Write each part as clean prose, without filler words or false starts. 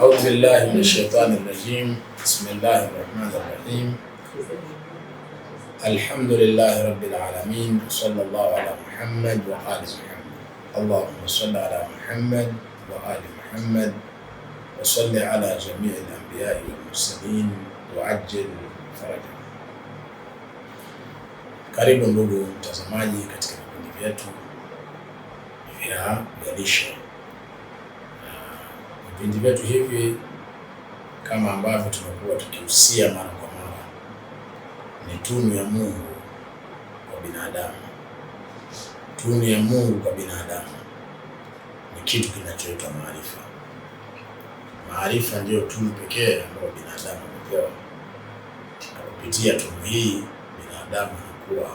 أعوذ بالله من الشيطان الرجيم. بسم الله الرحمن الرحيم. الحمد لله رب العالمين. صلى الله على محمد وآل محمد. اللهم صل على محمد وآل محمد وصل على جميع الأنبياء والمرسلين وعجل فرجهم. Karibu ndugu mtazamaji katika vipindi vyetu vya lishe. Vipindi vyetu hivi kama ambavyo tumekuwa tukihusia mara kwa mara, ni tunu ya Mungu kwa binadamu. Tunu ya Mungu kwa binadamu ni kitu kinachoitwa maarifa. Maarifa ndiyo tunu pekee ambayo binadamu amepewa. Kupitia tunu hii binadamu anakuwa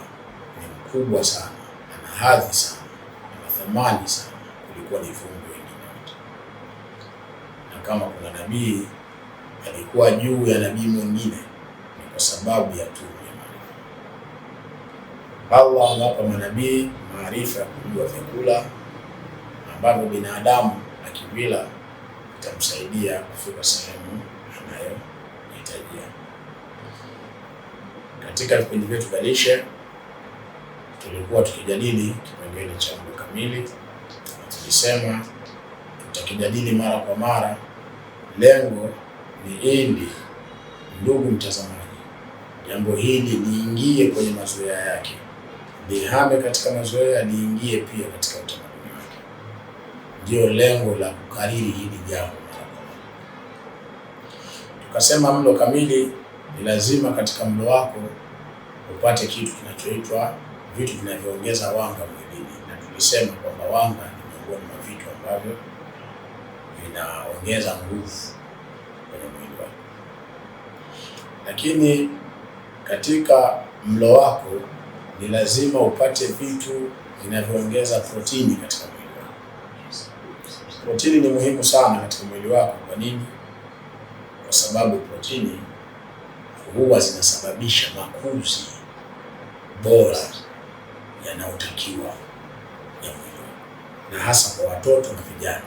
ni mkubwa sana, ana hadhi sana, ana thamani sana kulikuwa ni viumbe wengine wote. Na kama kuna nabii alikuwa juu ya nabii mwingine, ni kwa sababu ya tunu ya maarifa. Allah anawapa manabii maarifa ya kujua vyakula ambavyo binadamu akivila itamsaidia kufika sehemu anayohitajia. Katika vipindi vyetu vya lishe tulikuwa tukijadili kipengele cha mlo kamili. Tulisema tutakijadili mara kwa mara. Lengo ni ili, ndugu mtazamaji, jambo hili liingie kwenye mazoea yake, lihame katika mazoea, liingie pia katika utamaduni wake. Ndio lengo la kukariri hili jambo mara kwa mara. Tukasema mlo kamili ni lazima katika mlo wako upate kitu kinachoitwa vitu vinavyoongeza wanga mwilini, na tulisema kwamba wanga ni miongoni mwa vitu ambavyo vinaongeza nguvu kwenye mwili wako. Lakini katika mlo wako ni lazima upate vitu vinavyoongeza protini katika mwili wako. Protini ni muhimu sana katika mwili wako. Kwa nini? Kwa sababu protini huwa zinasababisha makuzi bora yanayotakiwa ya mwili wako, na hasa kwa watoto na vijana.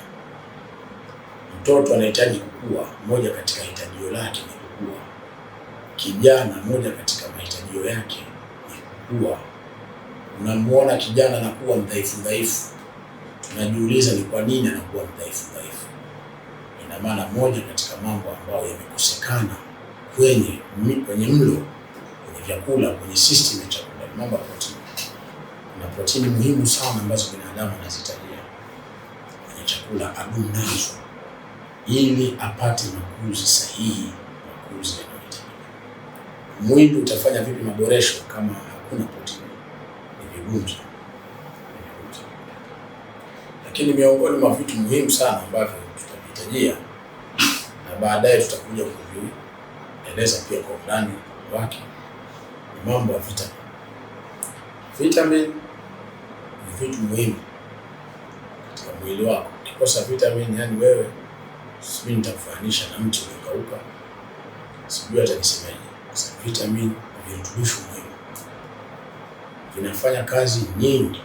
Mtoto anahitaji kukua, moja katika hitajio lake ni kukua. Kijana, moja katika mahitajio yake ni kukua. Unamuona kijana anakuwa mdhaifu, tunajiuliza ni kwa nini anakuwa mdhaifu. Ina maana moja katika mambo ambayo yamekosekana kwenye mlo, kwenye vyakula, kwenye system ya chakula, ni mambo ya protini. Kuna protini muhimu sana ambazo binadamu anazihitajia kwenye chakula, adumu nazo ili apate makuzi sahihi, makuzi yanayohitajika. Mwili utafanya vipi maboresho kama hakuna protini? Ni vigumu sana. Lakini miongoni mwa vitu muhimu sana ambavyo tutavihitajia na baadaye tutakuja kuvieleza pia kwa undani wake ni mambo ya vitamin. Vitamin ni vitu muhimu katika mwili wako. Ukikosa vitamin, yani wewe, sijui nitakufananisha na mti uliokauka, sijui hata nisemeje. Sasa vitamin ni virutubisho muhimu, vinafanya kazi nyingi.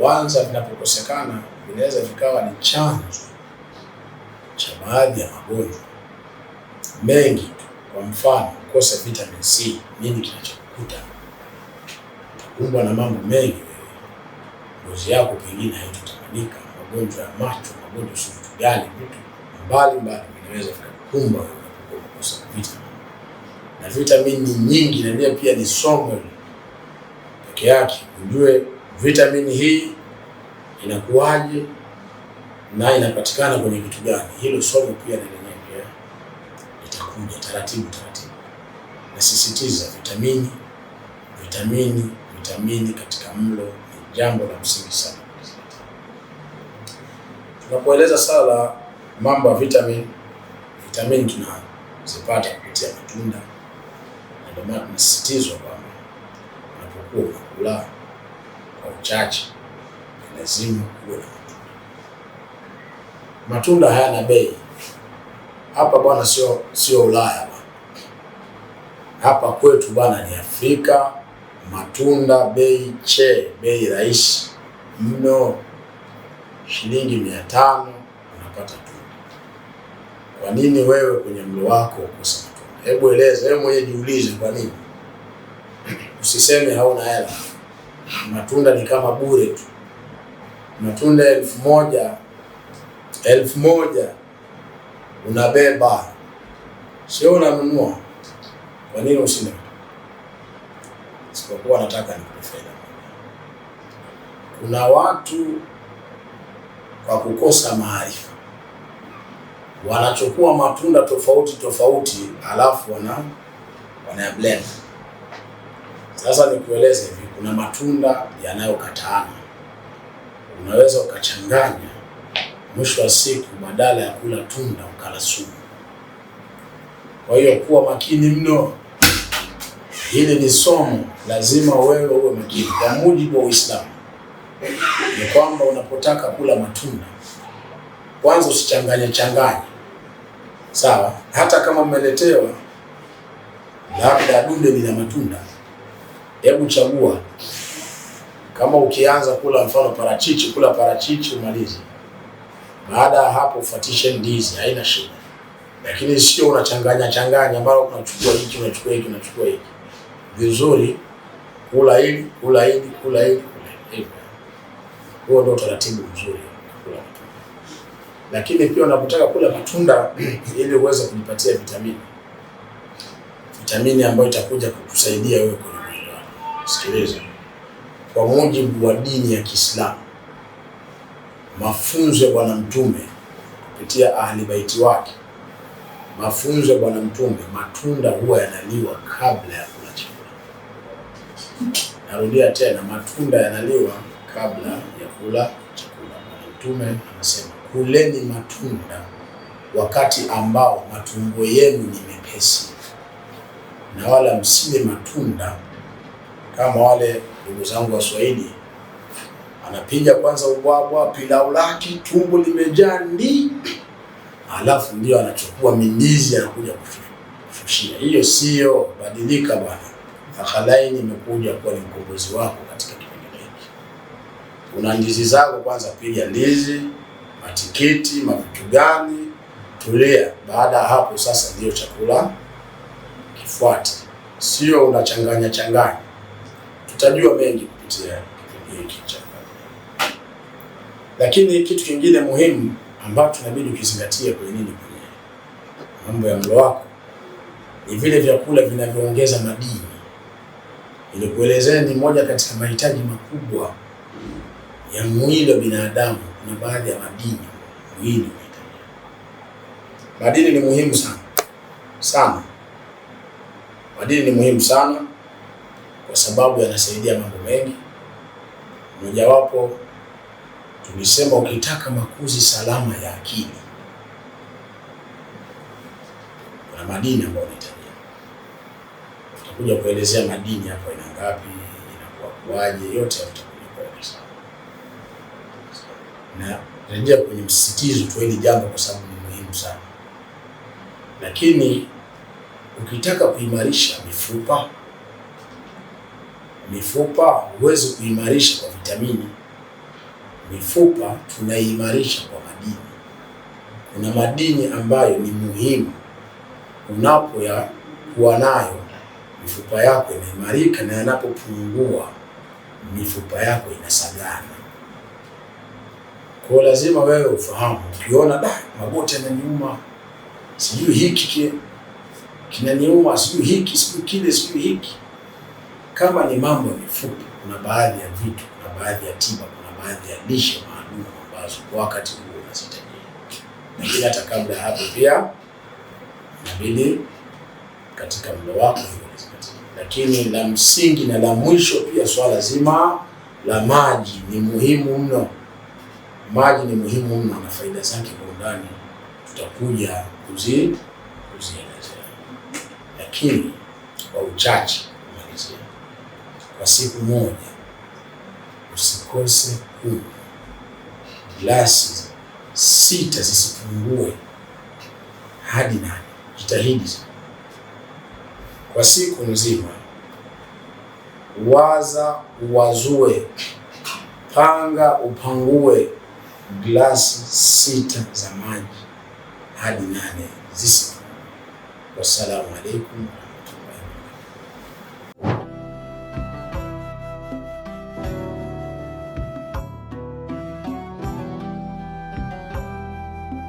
Kwanza, vinapokosekana vinaweza vikawa ni chanzo cha baadhi ya magonjwa mengi tu. Kwa mfano, kukosa vitamin C, nini kinachokukuta? Utakumbwa na mambo mengi wewe. Ngozi yako pengine haitotamanika, magonjwa ya macho, magonjwa si vitu gani, vitu mbalimbali vinaweza vikakukumba wewe unapokuwa unakosa vitamin. Na vitamin ni nyingi, na ndio pia ni somo peke yake ujue vitamini hii inakuwaje na inapatikana kwenye vitu gani. Hilo somo pia na lenyewe pia itakuja taratibu. Nasisitiza vitamini katika mlo ni jambo la msingi sana. Tunapoeleza sala mambo ya vitamini tunazipata kupitia matunda, na ndio maana tunasisitizwa kwamba unapokuwa unakula kwa uchache lazima uwe na matunda. Matunda hayana bei hapa bwana, sio Ulaya bwana. Hapa kwetu bwana ni Afrika. Matunda bei rahisi mno, shilingi 500 unapata tunda. Kwa nini wewe kwenye mlo wako ukosa matunda? Hebu eleza, wewe mwenyewe jiulize kwa nini. Usiseme hauna hela. Matunda ni kama bure tu. Matunda 1000 unabeba, sio unanunua. Kwa nini usine? Sipokuwa nataka nikupe faida. Kuna watu kwa kukosa maarifa wanachukua matunda tofauti alafu wana blend. Sasa nikueleze hivi, kuna matunda yanayokataana. Unaweza ukachanganya, mwisho wa siku badala ya kula tunda ukala sumu. Kwa hiyo kuwa makini mno. Hili ni somo, lazima wewe uwe makini. Kwa mujibu wa Uislamu ni kwamba unapotaka kula matunda, kwanza usichanganye. Sawa? Hata kama umeletewa labda dude lina matunda, hebu chagua. Kama ukianza kula mfano parachichi, kula parachichi umalize. Baada ya hapo ufuatishe ndizi, haina shida. Lakini sio unachanganya ambao unachukua hiki, unachukua hiki. Vizuri, kula hili. Huo ndio taratibu mzuri kula matunda. Lakini pia unapotaka kula matunda ili uweze kujipatia vitamini ambayo itakuja kukusaidia wewe kwenye mwili wako. Sikiliza. Kwa mujibu wa dini ya Kiislamu, mafunzo ya Bwana Mtume kupitia ahli baiti wake, mafunzo ya Bwana Mtume, matunda huwa yanaliwa kabla ya kula chakula. Narudia tena, matunda yanaliwa kabla ya kula chakula. Bwana Mtume anasema, kuleni matunda wakati ambao matumbo yenu ni mepesi, na wala msile matunda kama wale ndugu zangu wa Swahili, anapiga kwanza ubwabwa, pilau lake, tumbo limejaa alafu ndio anachukua mindizi anakuja kushushia. Hiyo sio, badilika bwana. Akhalaini imekuja kuwa ni mkombozi wako katika kipindi hiki. Una ndizi zako, kwanza piga ndizi, matikiti, mavitu gani, tulia. Baada ya hapo sasa ndio chakula kifuate. Sio unachanganya. Tutajua mengi kupitia kipindi hiki cha. Lakini kitu kingine muhimu ambacho tunabidi ukizingatia kwenye mambo ya mlo wako ni vile vyakula vinavyoongeza madini. Ili kuelezea ni moja katika mahitaji makubwa ya mwili wa binadamu. Kuna baadhi ya madini mwili unahitaji. Madini ni muhimu sana. Madini ni muhimu sana kwa sababu yanasaidia mambo mengi. Mojawapo tulisema, ukitaka makuzi salama ya akili, kuna madini ambayo unahitaji. Tutakuja kuelezea madini hapo ina ngapi, inakuwa kwaje, yote tutakuja kueleza. Na rejea kwenye msisitizo tu hili jambo kwa sababu ni muhimu sana. Lakini ukitaka kuimarisha mifupa huwezi kuimarisha kwa vitamini. Mifupa tunaimarisha kwa madini. Kuna madini ambayo ni muhimu, unapokuwa nayo mifupa yako inaimarika, na yanapopungua mifupa yako inasagana. Kwa lazima wewe ufahamu, ukiona magoti yananiuma, sijui hiki kinaniuma, sijui hiki, sijui kile, sijui hiki. Kama ni mambo ya mifupa, kuna baadhi ya vitu, kuna baadhi ya tiba, kuna baadhi ya lishe maalum ambazo kwa wakati huo unazihitaji. Lakini hata kabla ya hapo pia inabidi katika mlo wako hiyo. Lakini la msingi na la mwisho pia, swala zima la maji ni muhimu mno. Maji ni muhimu mno na faida zake kwa undani tutakuja kuzielezea. Lakini kwa uchache kumalizia, kwa siku moja usikose kunywa glasi 6 zisipungue hadi 8. Jitahidi kwa siku nzima, uwazue, panga upangue glasi 6 za maji hadi 8 zisizo. Wassalamu alaikum.